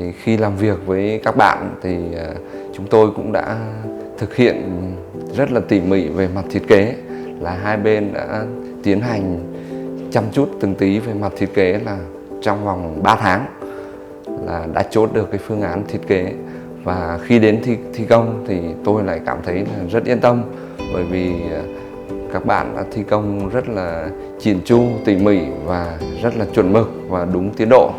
Thì khi làm việc với các bạn thì chúng tôi cũng đã thực hiện rất là tỉ mỉ về mặt thiết kế, là hai bên đã tiến hành chăm chút từng tí về mặt thiết kế, là trong vòng 3 tháng là đã chốt được cái phương án thiết kế. Và khi đến thi công thì tôi lại cảm thấy là rất yên tâm, bởi vì các bạn đã thi công rất là chỉn chu, tỉ mỉ và rất là chuẩn mực và đúng tiến độ.